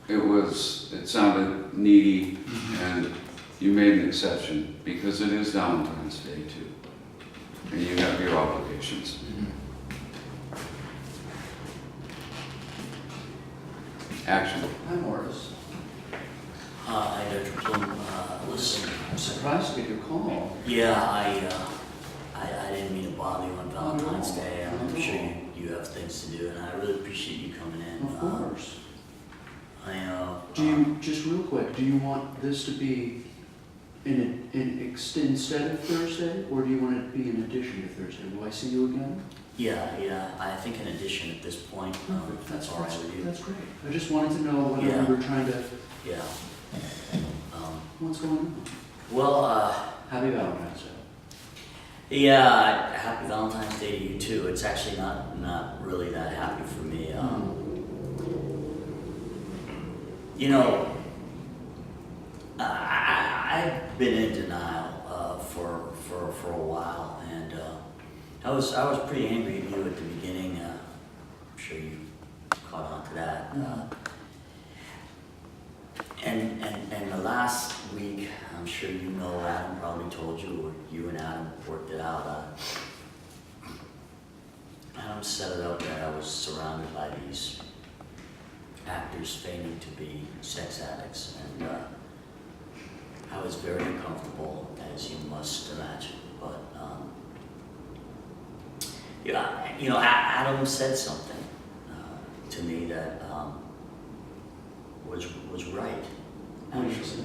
it sounded needy, and you made an exception, because it is Valentine's Day too. And you have your obligations. Action. Hi, Morris. Hi, Dr. Plum. Listen, I'm surprised to get your call. yeah, I didn't mean to bother you on Valentine's Day. I'm sure you have things to do, and I really appreciate you coming in. Of course. Do you, just real quick, do you want this to be instead of Thursday, or do you want it to be in addition to Thursday? Will I see you again? Yeah, I think in addition at this point, if that's all right with you. That's great. I just wanted to know whether Yeah. we were trying to, Yeah. what's going on? Well, Happy Valentine's Day. yeah, happy Valentine's Day to you too. It's actually not really that happy for me. You know, I've been in denial for a while, and I was pretty angry at you at the beginning. I'm sure you caught on to that. And the last week, I'm sure you know, Adam probably told you, or you and Adam worked it out. Adam set it up that I was surrounded by these actors feigning to be sex addicts, and I was very uncomfortable, as you must imagine. But yeah, you know, Adam said something to me that was right. Actually,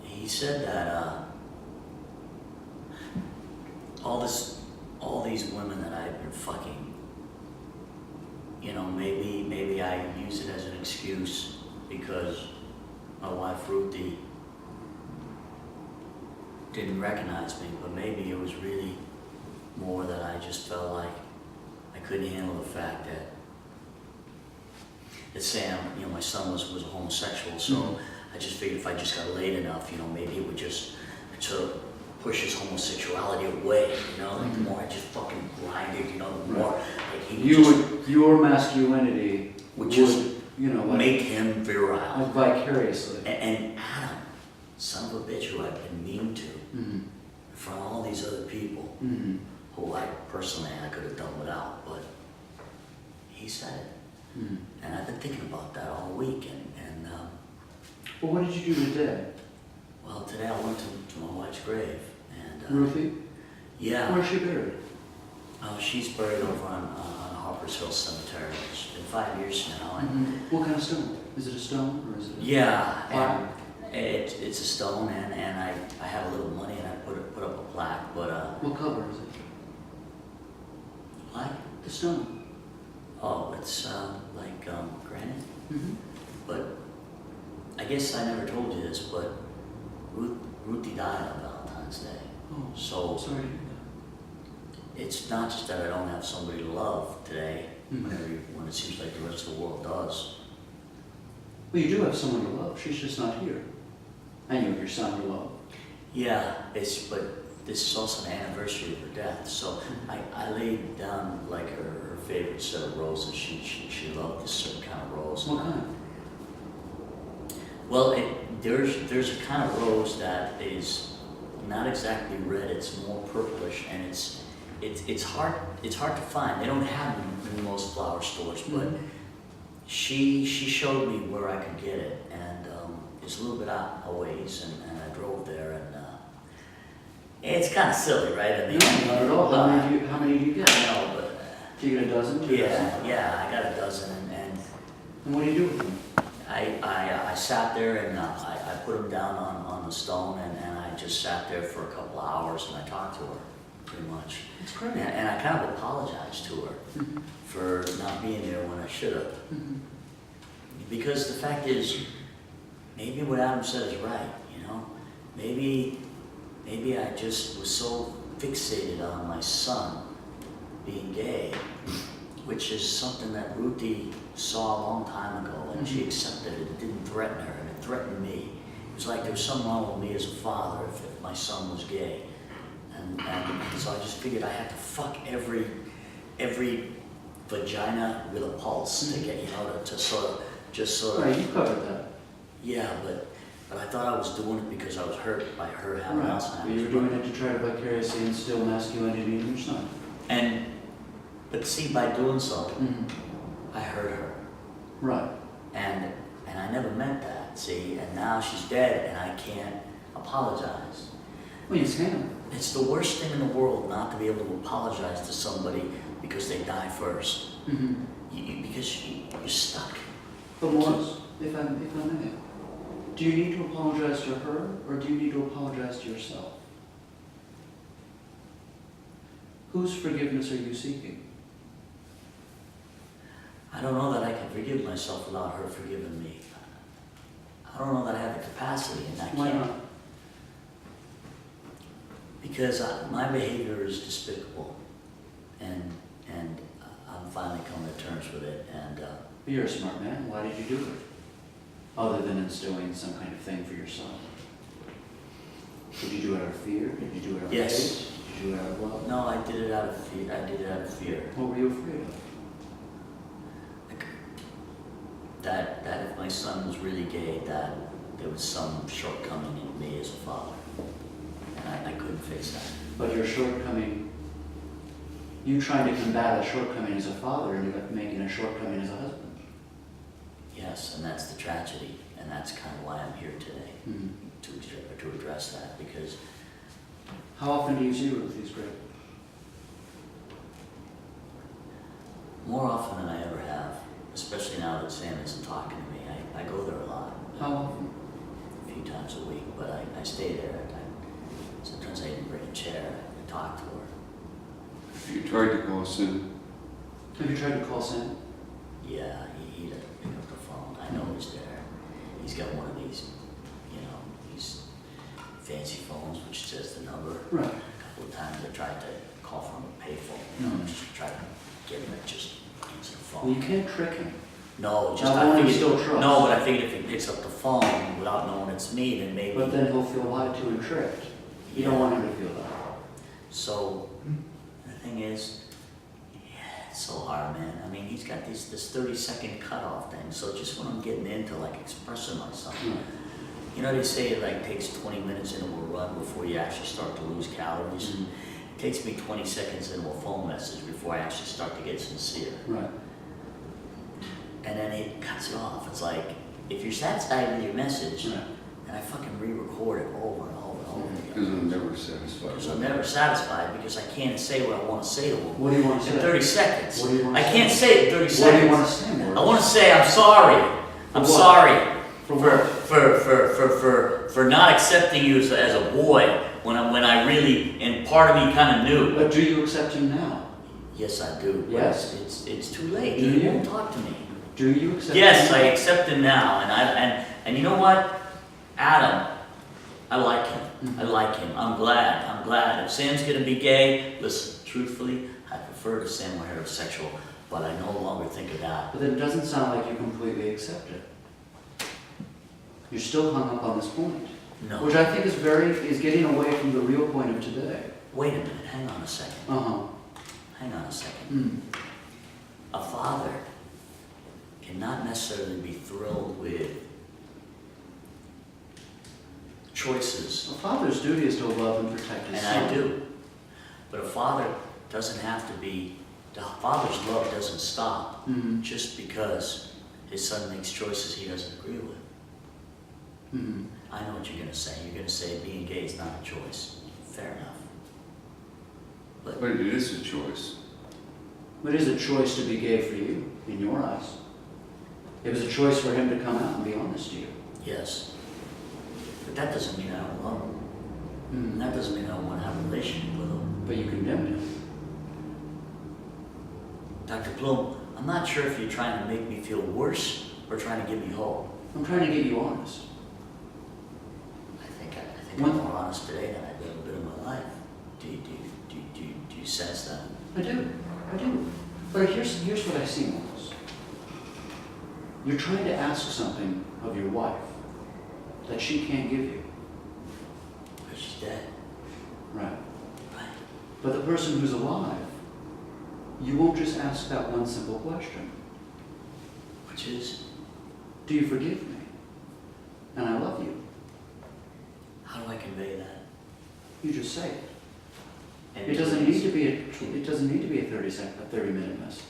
he said that all these women that I've been fucking, you know, maybe I use it as an excuse because my wife Ruthie didn't recognize me, but maybe it was really more that I just felt like I couldn't handle the fact that, let's say my son was a homosexual, so I just figured if I just got laid enough, you know, maybe it would just sort of push his homosexuality away, you know, like the more I just fucking grinded, you know, the more like Your masculinity would just, you know, like, make him virile. like vicariously. And Adam, son of a bitch who I've been mean to, in front of all these other people, who I personally I could have done without, but he said it. And I've been thinking about that all week, and Well, what did you do today? well, today I went to my wife's grave, and Ruthie? yeah, Where's she buried? she's buried over on Harper's Hill Cemetery. It's been 5 years now, and What kind of stone? Is it a stone or is it? yeah, Plaque? and it's a stone, and I have a little money, and I put up a plaque, but What color is it? like, The stone. oh, it's like granite. Mm-hmm. But I guess I never told you this, but Ruthie died on Valentine's Day. Oh, So sorry to hear it's not just that I don't have somebody to love today, Mhm. when it seems like the rest of the world does. that. Well, you do have someone to love. She's just not here. And you have your son to love. Yeah, but this is also an anniversary of her death. So I laid down like her favorite set of roses. She loved this certain kind of rose. What kind? Well, there's a kind of rose that is not exactly red. It's more purplish, and it's hard to find. They don't have them in most flower stores, but she showed me where I could get it, and it's a little bit out a ways, and I drove there, and it's kind of silly, right? I mean, No, not at all. How many do you get? I know, but Do you get a dozen? 2 dozen? yeah, I got a dozen, and And what do you do with them? I sat there and I put them down on the stone, and I just sat there for a couple of hours, and I talked to her, pretty much. It's great. And I kind of apologized to her for not being there when I should have. Because the fact is, maybe what Adam said is right, you know? Maybe I just was so fixated on my son being gay, which is something that Ruthie saw a long time ago, and she accepted it. It didn't threaten her, and it threatened me. It was like there was something wrong with me as a father if my son was gay. And so I just figured I had to fuck every vagina with a pulse to get, to sort of, just sort of. Right, you covered that. Yeah, but I thought I was doing it because I was hurt by her having Right, Alzheimer's. but you were doing it to try to vicariously instill masculinity in your son. But see, by doing so, Mm-hmm. I hurt her. Right. And I never meant that, see, and now she's dead and I can't apologize. Well, you can. It's the worst thing in the world not to be able to apologize to somebody because they die first. Mm-hmm. Because you're stuck. But Morris, if I may, do you need to apologize to her, or do you need to apologize to yourself? Whose forgiveness are you seeking? I don't know that I can forgive myself without her forgiving me. I don't know that I have the capacity, and I Why can't. not? Because my behavior is despicable, and I'm finally coming to terms with it. And You're a smart man. Why did you do it? Other than instilling some kind of thing for yourself. Did you do it out of fear? Did you do it out of Yes. hate? Did you do it out of love? no, I did it out of fear. I did it out of fear. What were you afraid of? That if my son was really gay, that there was some shortcoming in me as a father, and I couldn't fix that. But your shortcoming, you trying to combat a shortcoming as a father ended up making a shortcoming as a husband. Yes, and that's the tragedy, and that's kind of why I'm here today, Mm-hmm. to address that, because How often do you see Ruthie's grave? more often than I ever have, especially now that Sam isn't talking to me, I go there a lot, How often? a few times a week, but I stay there. Sometimes I even bring a chair and talk to her. If you tried to call Sim, Have you tried to call Sam? Yeah, he doesn't pick up the phone. I know he's there. He's got one of these, these fancy phones which says the number. Right. A couple of times I tried to call from a payphone, just to try to get him to just answer the phone. Well, you can't trick him. No, just Now, I one you figured, still trust. no, but I figured if he picks up the phone without knowing it's me, then maybe. But then he'll feel lied to and tricked. You don't want him to feel that. So the thing is, it's so hard, man. I mean, he's got this 30-second cutoff thing. So just when I'm getting into like expressing myself, they say it like takes 20 minutes into a run before you actually start to lose calories. Mm-hmm. It takes me 20 seconds into a phone message before I actually start to get sincere. Right. And then it cuts it off. It's like, if you're satisfied with your message, Right. and I fucking re-record it over and over and over again. because I'm never satisfied. Because I'm never satisfied because I can't say what I want to say to them What do you want to in say? 30 seconds. What do you want to I say? can't say it in 30 What seconds. do you want to say, Morris? I want to say I'm sorry. I'm what? sorry For for not accepting you as a boy when I really, and part of me kind of knew. But do you accept him now? Yes, I do. but Yes. It's too late. Do He you? won't talk to me. Do you accept Yes, him? I accept him now, and you know what, Adam, I like him. I like him. I'm glad. If Sam's gonna be gay, listen, truthfully, I prefer if Sam were heterosexual, but I no longer think of that. But then it doesn't sound like you completely accept it. You're still hung up on this point. No. Which I think is getting away from the real point of today. Wait a minute. Hang on a second. Uh-huh. Hang on a second. Mm. A father cannot necessarily be thrilled with choices, A father's duty is to love and protect his and son. I do. But a father doesn't have to be. The father's love doesn't stop Mm-hmm. just because his son makes choices he doesn't agree with. Mm-hmm. I know what you're going to say. You're going to say being gay is not a choice. Fair enough. But it is a choice. But it is a choice to be gay for you, in your eyes. It was a choice for him to come out and be honest to you. Yes. But that doesn't mean I don't love him. And Mm. that doesn't mean I don't want to have a relationship with him. But you condemned him. Dr. Bloom, I'm not sure if you're trying to make me feel worse or trying to give me hope. I'm trying to get you honest. I think When- I'm more honest today than I've ever been in my life. Do you sense that? I do. But here's what I see, Morris. You're trying to ask something of your wife that she can't give you. Because she's dead. Right. Right. But the person who's alive you won't just ask that one simple question. Which is, Do you forgive me? And I love you. how do I convey that? You just say it. And It doesn't need to be a 30-minute message.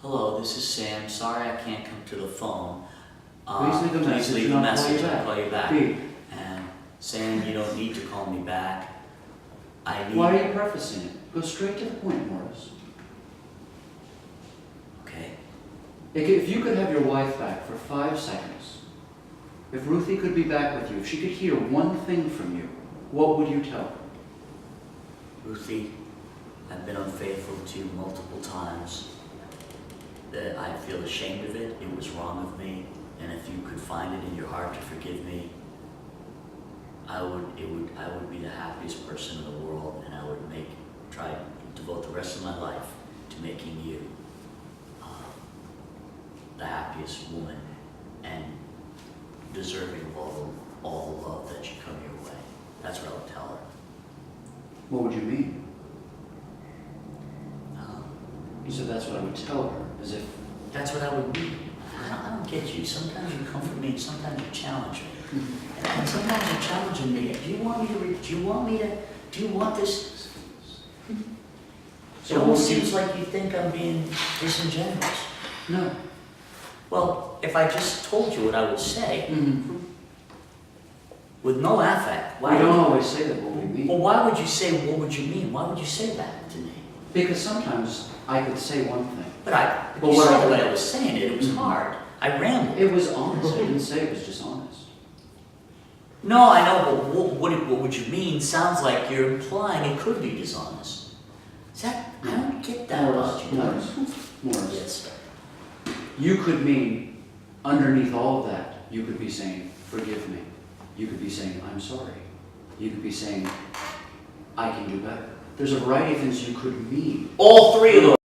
Hello, this is Sam. Sorry I can't come to the phone. Please leave a message leave and a I'll call you message and I'll back. call you back. Beep. And Sam, you don't need to call me back. I need... Why are you prefacing it? Go straight to the point, Morris. Okay. If you could have your wife back for 5 seconds, if Ruthie could be back with you, if she could hear one thing from you, what would you tell her? Ruthie, I've been unfaithful to you multiple times. That I feel ashamed of it. It was wrong of me. And if you could find it in your heart to forgive me, I would be the happiest person in the world, and I would try to devote the rest of my life to making you the happiest woman and deserving of all the love that should come your way. That's what I would tell her. What would you mean? Um, You said that's what I would tell her, as if... That's what I would mean. I don't get you. Sometimes you comfort me, and sometimes you challenge me. And sometimes you're challenging me. Do you want this? So It almost what would you- seems like you think I'm being disingenuous. No. Well, if I just told you what I would say, Mm-hmm. with no affect, We don't always say that what we mean. Well, why would you say, what would you mean? Why would you say that to me? Because sometimes I could say one thing. But But you what saw I- the way I was saying it. It was Mhm. hard. I rambled. It was honest. I didn't say it was dishonest. No, I know, but what would you mean? Sounds like you're implying it could be dishonest. Is that, I don't get that about you. Morris. Yes. You could mean, underneath all of that, you could be saying, forgive me. You could be saying, I'm sorry. You could be saying, I can do better. There's a variety of things you could mean. All three of those.